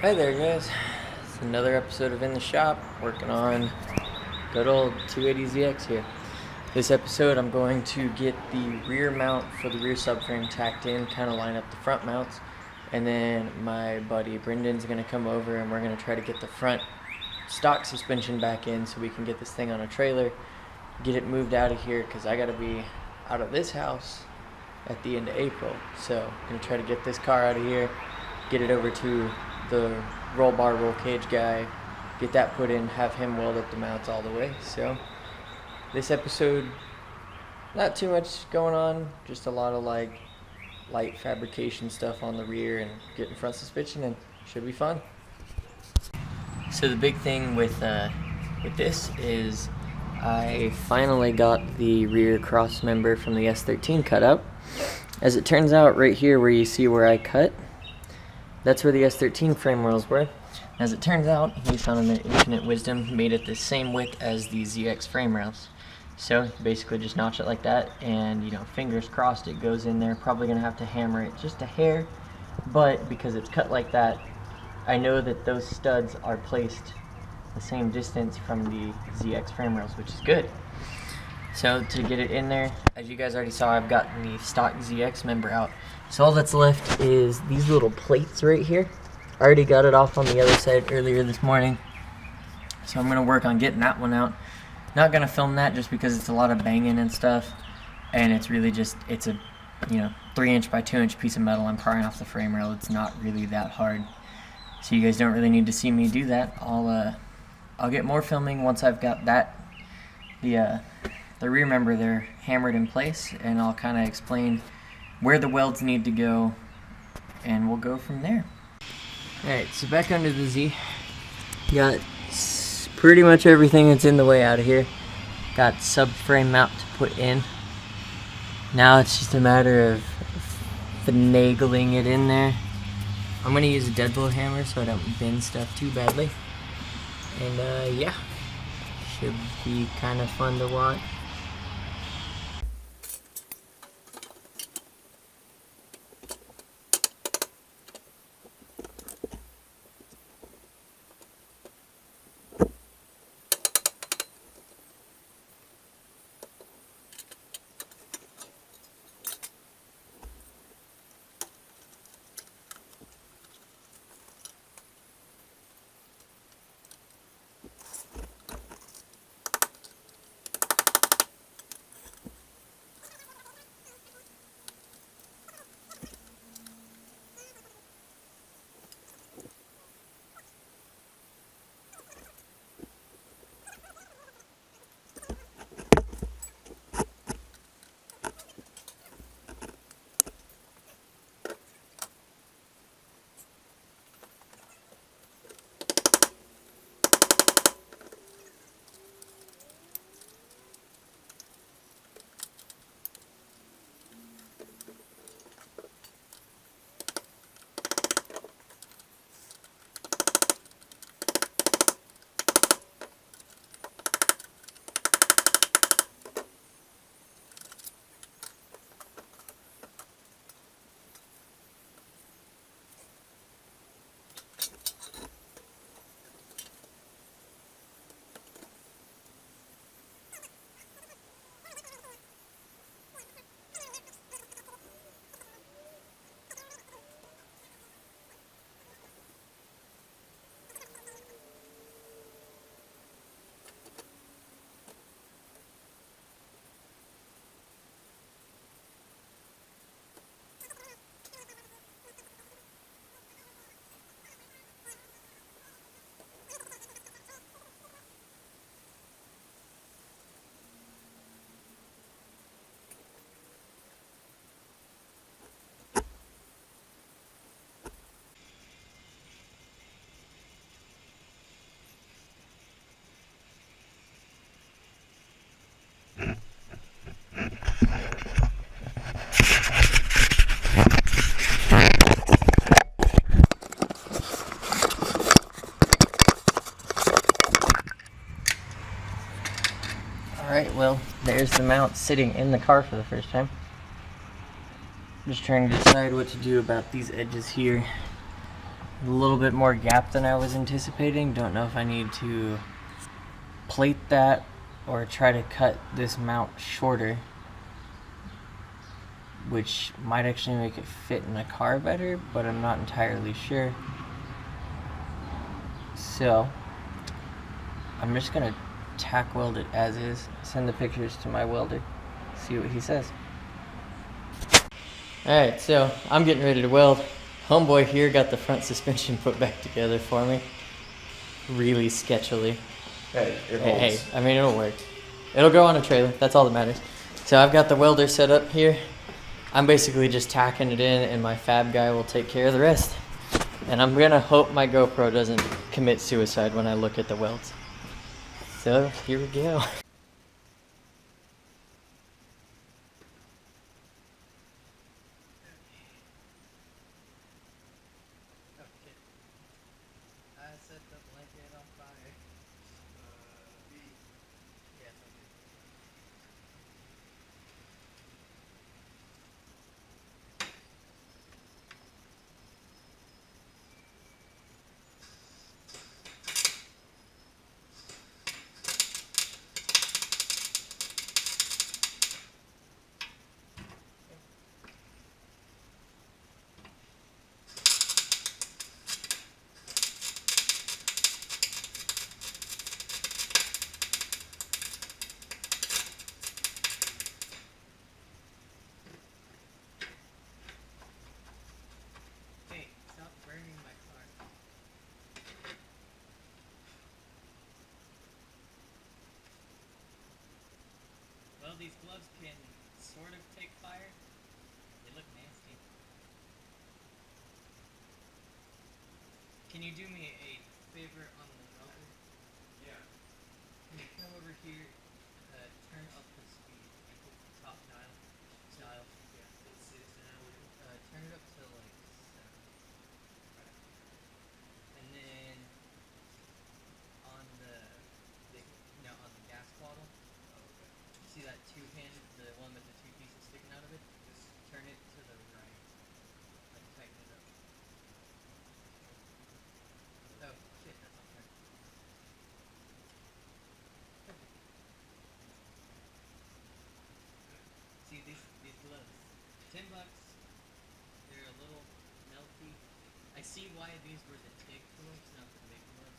Hi there guys, it's another episode of In the Shop, working on good old 280ZX here. This episode I'm going to get the rear mount for the rear subframe tacked in, kind of line up the front mounts, and then my buddy Brendan's going to come over and we're going to try to get the front stock suspension back in so we can get this thing on a trailer, get it moved out of here because I got to be out of this house at the end of April. So I'm going to try to get this car out of here, get it over to the roll bar roll cage guy, get that put in, have him weld up the mounts all the way. So this episode, not too much going on, just a lot of like light fabrication stuff on the rear and getting front suspension, and should be fun. So the big thing with this is I finally got the rear cross member from the S13 cut out. As it turns out, right here where you see where I cut, that's where the S13 frame rails were. As it turns out, he found in their infinite wisdom made it the same width as the ZX frame rails. So basically just notch it like that, and fingers crossed it goes in there. Probably gonna have to hammer it just a hair, but because it's cut like that, I know that those studs are placed the same distance from the ZX frame rails, which is good. So to get it in there, as you guys already saw, I've gotten the stock ZX member out. So all that's left is these little plates right here. I already got it off on the other side earlier this morning. So I'm gonna work on getting that one out. Not gonna film that just because it's a lot of banging and stuff. And it's really just, it's a 3" by 2" piece of metal I'm prying off the frame rail. It's not really that hard. So you guys don't really need to see me do that. I'll get more filming once I've got that, the rear member there hammered in place, and I'll kind of explain where the welds need to go, and we'll go from there. Alright, so back under the Z, got pretty much everything that's in the way out of here. Got subframe mount to put in. Now it's just a matter of finagling it in there. I'm going to use a deadbolt hammer so I don't bend stuff too badly. And yeah, should be kind of fun to watch. Alright, well, there's the mount sitting in the car for the first time. I'm just trying to decide what to do about these edges here. a little bit more gap than I was anticipating. Don't know if I need to plate that or try to cut this mount shorter, which might actually make it fit in the car better, but I'm not entirely sure. So I'm just gonna tack weld it as is, send the pictures to my welder, see what he says. Alright, so I'm getting ready to weld. Homeboy here got the front suspension put back together for me. Really sketchily. Hey, it holds. Hey, I mean, it'll work. It'll go on a trailer, that's all that matters. So I've got the welder set up here. I'm basically just tacking it in and my fab guy will take care of the rest. And I'm gonna hope my GoPro doesn't commit suicide when I look at the welds. So here we go. I set the blanket on fire. Yes, I did. Hey, stop burning my car. Well, these gloves can sort of take fire. They look nasty. Can you do me a favor on the welder? Yeah. Can you come over here, turn up the speed, like the top dial? Yeah. It's now. Turn it up to like 7. And then on the on the gas bottle, Oh, okay. see that two pin, the one with the two pieces sticking out of it? Just Turn it to the right. Like tighten it up. Oh shit, that's not turned. Perfect. See these gloves. $10. They're a little melty. I see why these were the TIG gloves, not the big gloves.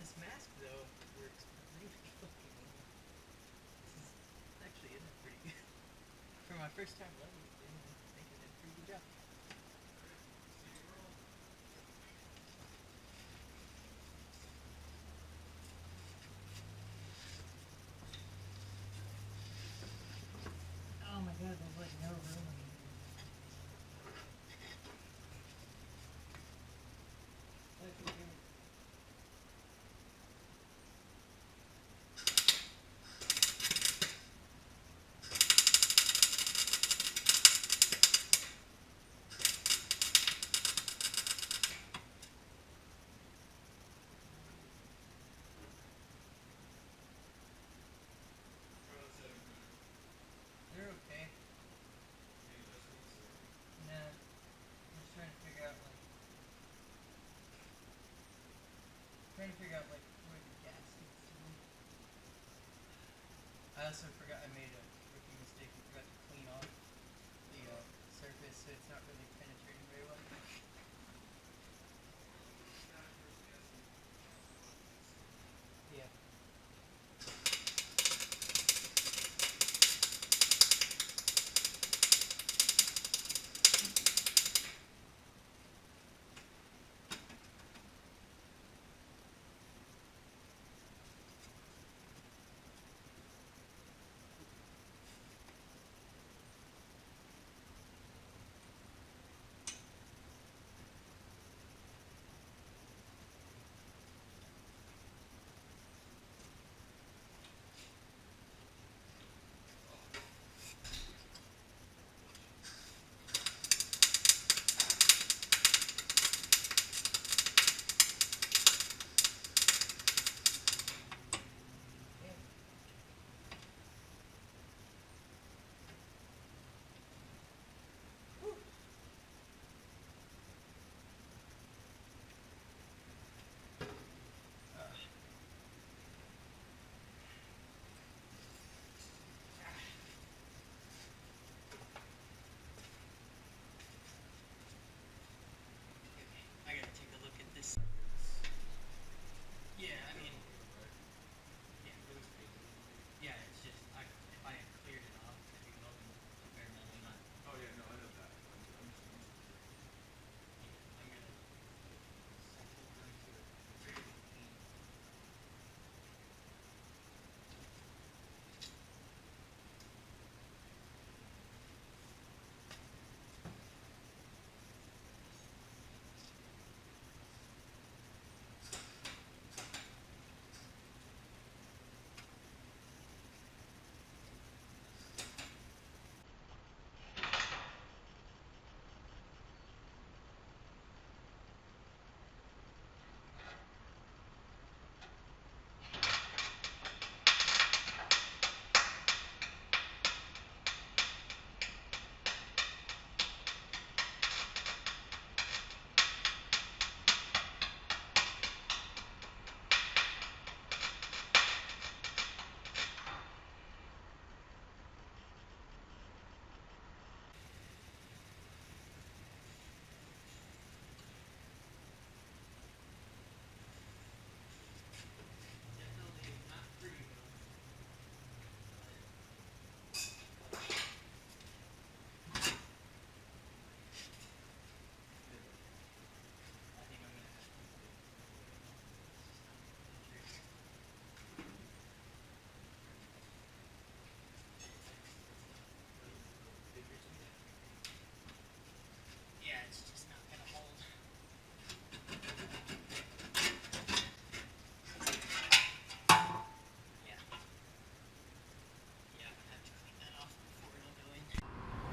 This mask though works really fucking well. This is actually isn't pretty good. For my first time welding, I think I did a pretty good job. Oh my god, there's like no room in here. Look at here. They're okay. Nah, I'm just trying to figure out like where the gas needs to be. I also forgot I made a rookie mistake. I forgot to clean off the surface, so it's not really penetrating very well. Yeah.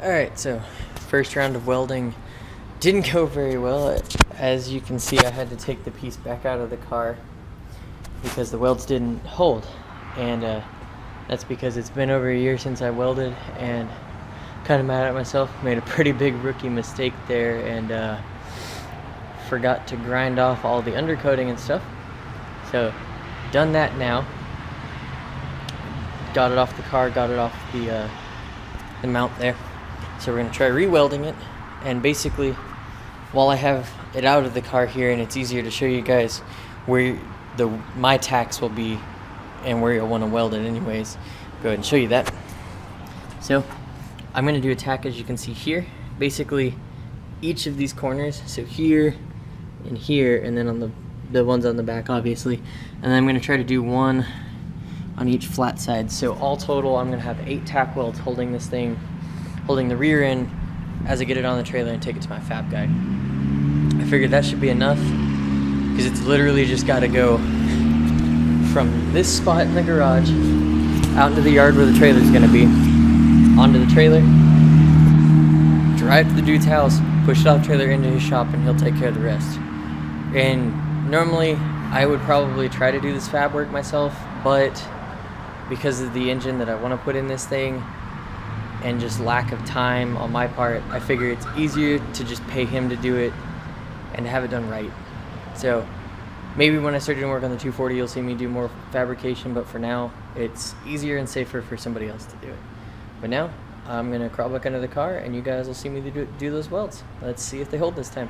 Alright, so first round of welding didn't go very well. As you can see, I had to take the piece back out of the car because the welds didn't hold. And that's because it's been over a year since I welded, and kind of mad at myself. Made a pretty big rookie mistake there, and forgot to grind off all the undercoating and stuff. So, done that now. Got it off the car, got it off the mount there. So we're gonna try re-welding it, and basically, while I have it out of the car here, and it's easier to show you guys where my tacks will be and where you'll want to weld it anyways, go ahead and show you that. So I'm gonna do a tack, as you can see here. Basically, each of these corners, so here and here, and then on the ones on the back, obviously, and then I'm gonna try to do one on each flat side. So all total, I'm gonna have 8 tack welds holding this thing, holding the rear end as I get it on the trailer and take it to my fab guy. I figured that should be enough, because it's literally just got to go from this spot in the garage out into the yard where the trailer's going to be, onto the trailer, drive to the dude's house, push it off the trailer into his shop, and he'll take care of the rest. And normally I would probably try to do this fab work myself, but because of the engine that I want to put in this thing and just lack of time on my part, I figure it's easier to just pay him to do it and have it done right. So maybe when I start doing work on the 240, you'll see me do more fabrication, but for now, it's easier and safer for somebody else to do it. But now, I'm gonna crawl back under the car, and you guys will see me do those welds. Let's see if they hold this time.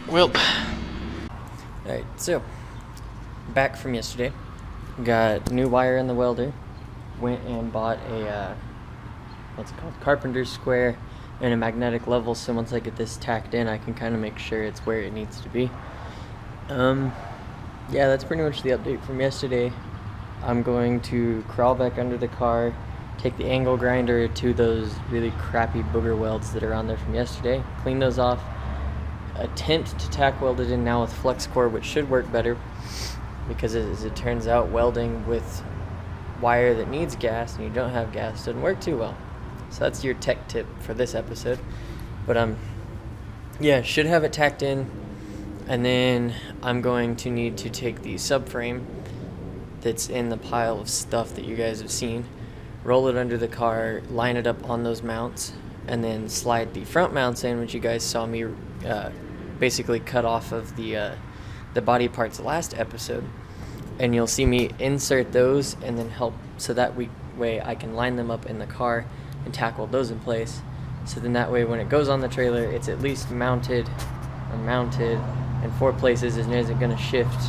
Well, alright, so back from yesterday. Got new wire in the welder. Went and bought a what's it called, carpenter's square and a magnetic level, so once I get this tacked in I can kind of make sure it's where it needs to be. Yeah, that's pretty much the update from yesterday. I'm going to crawl back under the car, take the angle grinder to those really crappy booger welds that are on there from yesterday, clean those off, attempt to tack weld it in now with flex core, which should work better because as it turns out, welding with wire that needs gas and you don't have gas doesn't work too well. So that's your tech tip for this episode. But yeah, should have it tacked in, and then I'm going to need to take the subframe that's in the pile of stuff that you guys have seen, roll it under the car, line it up on those mounts, and then slide the front mounts in, which you guys saw me basically cut off of the body parts last episode. And you'll see me insert those and then help, so that way I can line them up in the car and tackle those in place. So then that way when it goes on the trailer, it's at least mounted in 4 places and isn't going to shift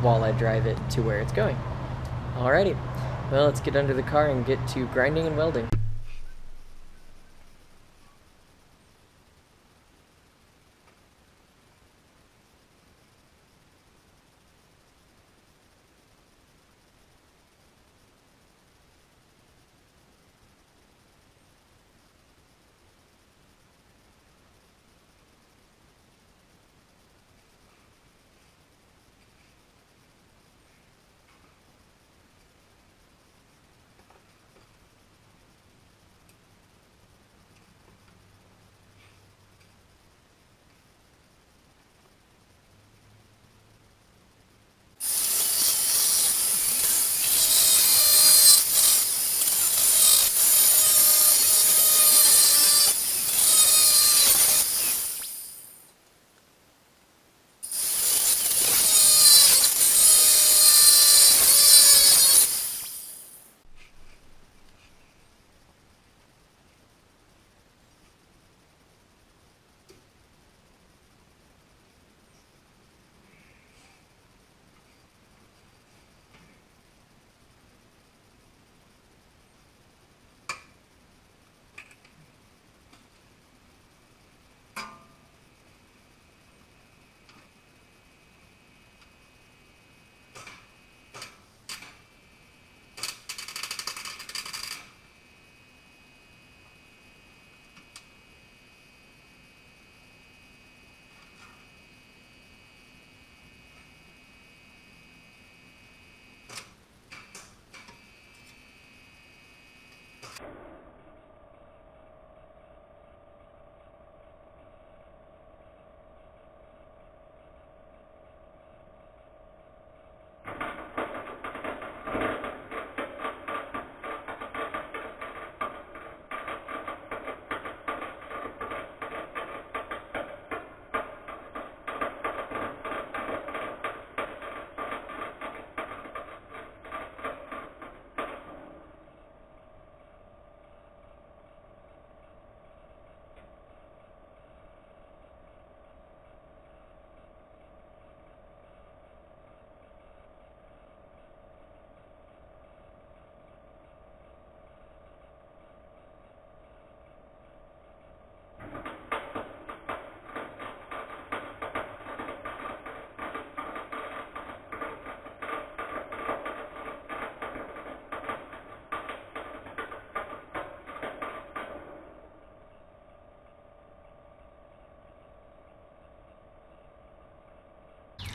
while I drive it to where it's going. Alrighty, well, let's get under the car and get to grinding and welding.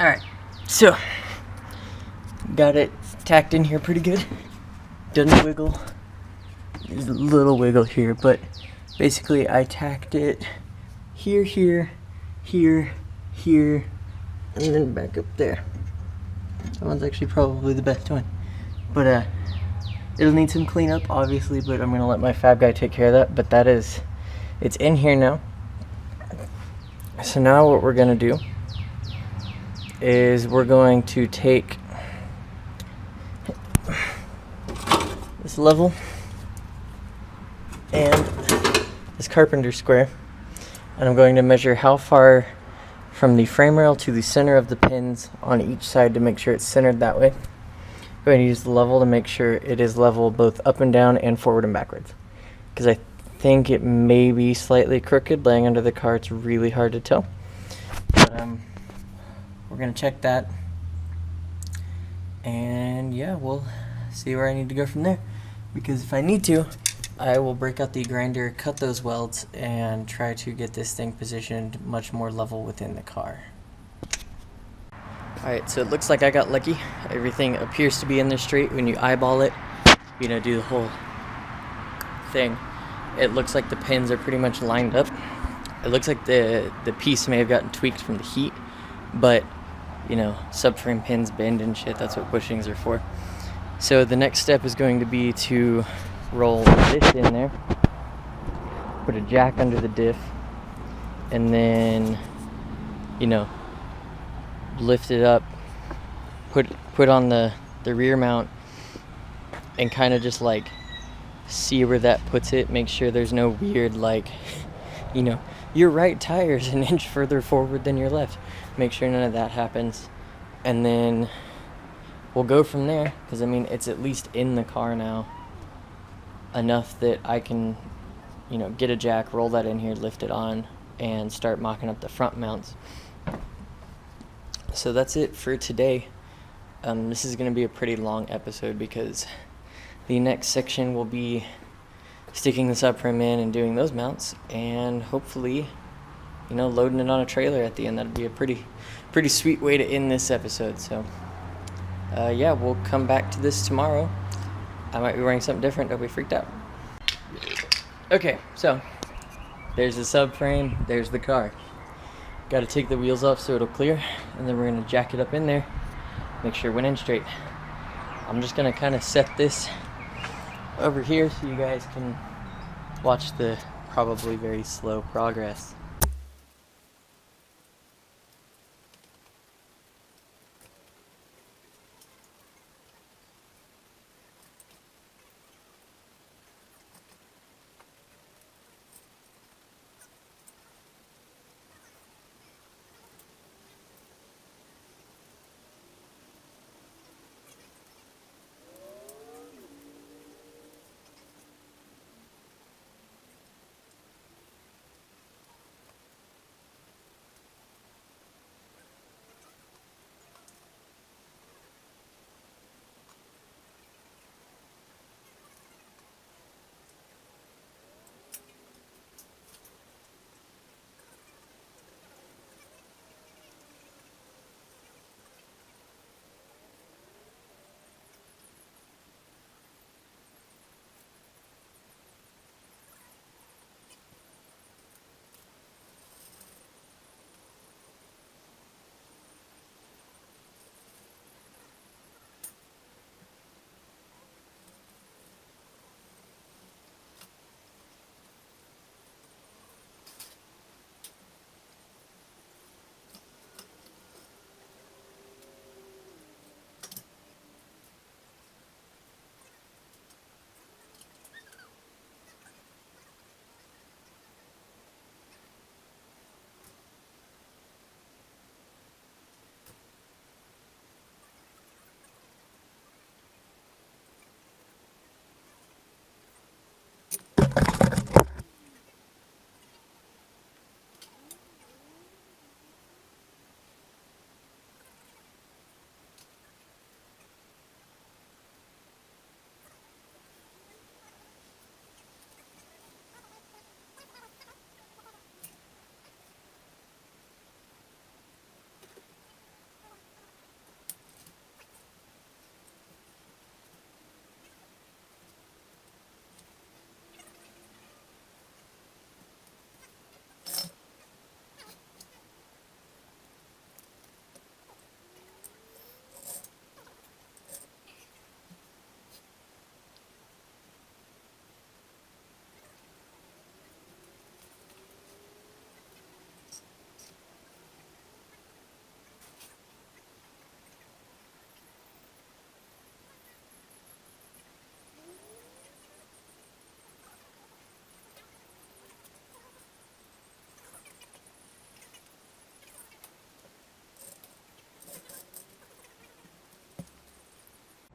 Alright, so got it tacked in here pretty good. Doesn't wiggle. There's a little wiggle here, but basically I tacked it here, here, here, here, and then back up there. That one's actually probably the best one. But it'll need some cleanup, obviously, but I'm gonna let my fab guy take care of that. But that is, it's in here now. So now what we're gonna do is we're going to take this level and this carpenter square, and I'm going to measure how far from the frame rail to the center of the pins on each side to make sure it's centered that way. Go ahead and use the level to make sure it is level both up and down and forward and backwards. Because I think it may be slightly crooked. Laying under the car, it's really hard to tell. But we're going to check that. And yeah, we'll see where I need to go from there. Because if I need to, I will break out the grinder, cut those welds, and try to get this thing positioned much more level within the car. Alright, so it looks like I got lucky. Everything appears to be in there straight. When you eyeball it, do the whole thing, it looks like the pins are pretty much lined up. It looks like the piece may have gotten tweaked from the heat, but subframe pins bend and shit. That's what bushings are for. So the next step is going to be to roll this in there, put a jack under the diff, and then lift it up, put on the rear mount, and kind of just like see where that puts it. Make sure there's no weird your right tire is an inch further forward than your left. Make sure none of that happens, and then we'll go from there. Because it's at least in the car now enough that I can get a jack, roll that in here, lift it on, and start mocking up the front mounts. So that's it for today. This is going to be a pretty long episode because the next section will be sticking the subframe in and doing those mounts, and hopefully, loading it on a trailer at the end. That'd be a pretty sweet way to end this episode. So, yeah, we'll come back to this tomorrow. I might be wearing something different. Don't be freaked out. Okay, so there's the subframe. There's the car. Got to take the wheels off so it'll clear, and then we're going to jack it up in there, make sure it went in straight. I'm just going to kind of set this over here so you guys can watch the probably very slow progress.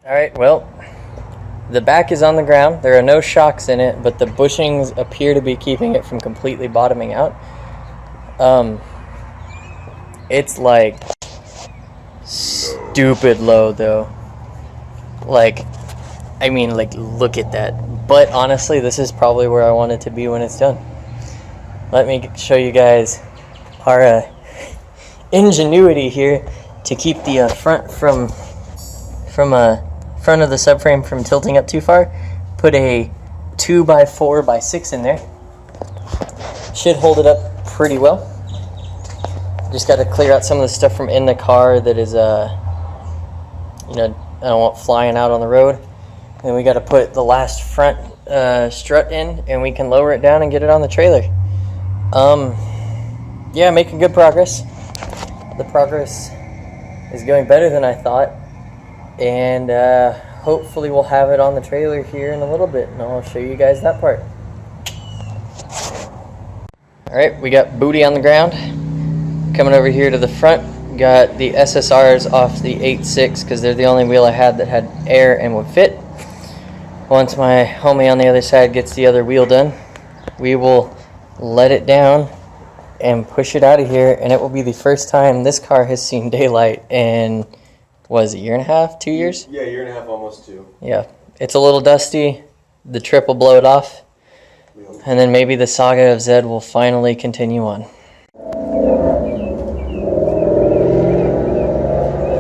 Alright, well, the back is on the ground. There are no shocks in it, but the bushings appear to be keeping it from completely bottoming out. It's like stupid low though. Like, I mean, like, look at that. But honestly, this is probably where I want it to be when it's done. Let me show you guys our ingenuity here to keep the front from front of the subframe from tilting up too far. Put a 2x4x6 in there. Should hold it up pretty well. Just got to clear out some of the stuff from in the car that is, you know, I don't want flying out on the road. And we got to put the last front strut in, and we can lower it down and get it on the trailer. Yeah, making good progress. The progress is going better than I thought, and hopefully we'll have it on the trailer here in a little bit, and I'll show you guys that part. Alright, we got booty on the ground. Coming over here to the front, got the SSRs off the 8.6 because they're the only wheel I had that had air and would fit. Once my homie on the other side gets the other wheel done, we will let it down and push it out of here, and it will be the first time this car has seen daylight in, was it, a year and a half, 2 years? Yeah, year and a half, almost 2. Yeah, it's a little dusty. The trip will blow it off, and then maybe the saga of Zed will finally continue on. I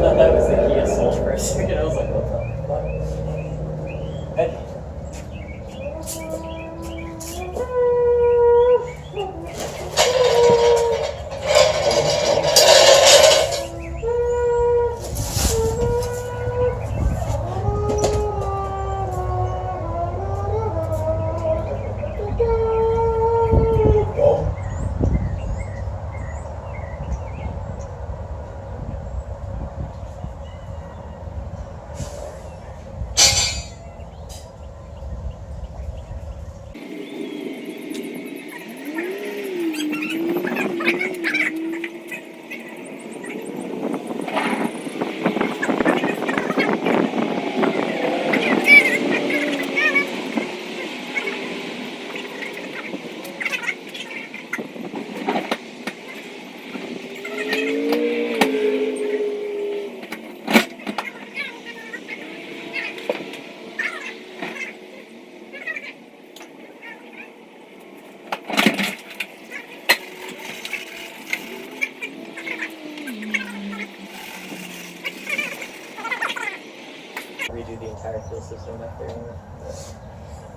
thought that was the Kia Soul for a second. I was like, what the fuck? Hey. Redo the entire fuel system back there.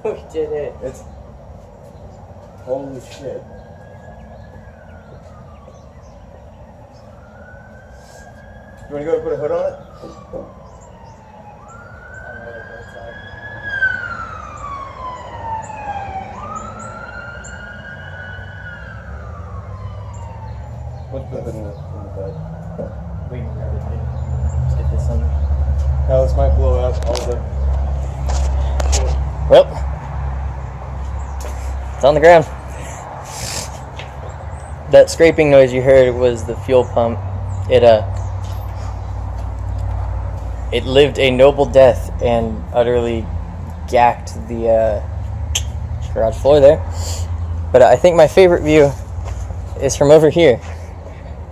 We did it. It's... Holy shit. You want to go and put a hood on it? What's the hood in the bed? We can grab it, dude. Let's get this on. Now this might blow out all the... Well, it's on the ground. That scraping noise you heard was the fuel pump. It lived a noble death and utterly gacked the garage floor there. But I think my favorite view is from over here,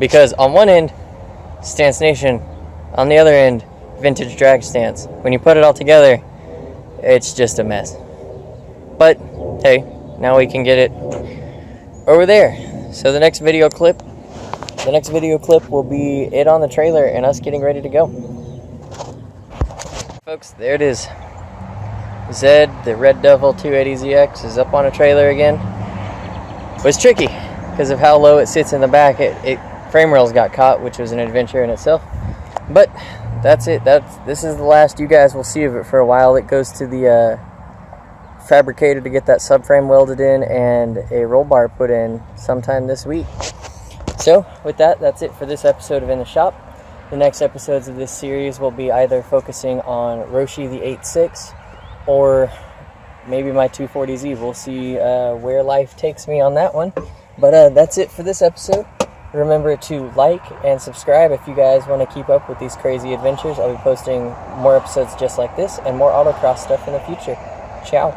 because on one end, Stance Nation, on the other end, Vintage Drag Stance. When you put it all together, it's just a mess. But hey, now we can get it over there. So the next video clip will be it on the trailer and us getting ready to go. Folks, there it is. Zed, the Red Devil 280ZX, is up on a trailer again. It was tricky because of how low it sits in the back. Frame rails got caught, which was an adventure in itself. But that's it. This is the last you guys will see of it for a while. It goes to the fabricator to get that subframe welded in and a roll bar put in sometime this week. So with that, that's it for this episode of In the Shop. The next episodes of this series will be either focusing on Roshi the 8.6 or maybe my 240Z. We'll see where life takes me on that one. But that's it for this episode. Remember to like and subscribe if you guys want to keep up with these crazy adventures. I'll be posting more episodes just like this and more autocross stuff in the future. Ciao.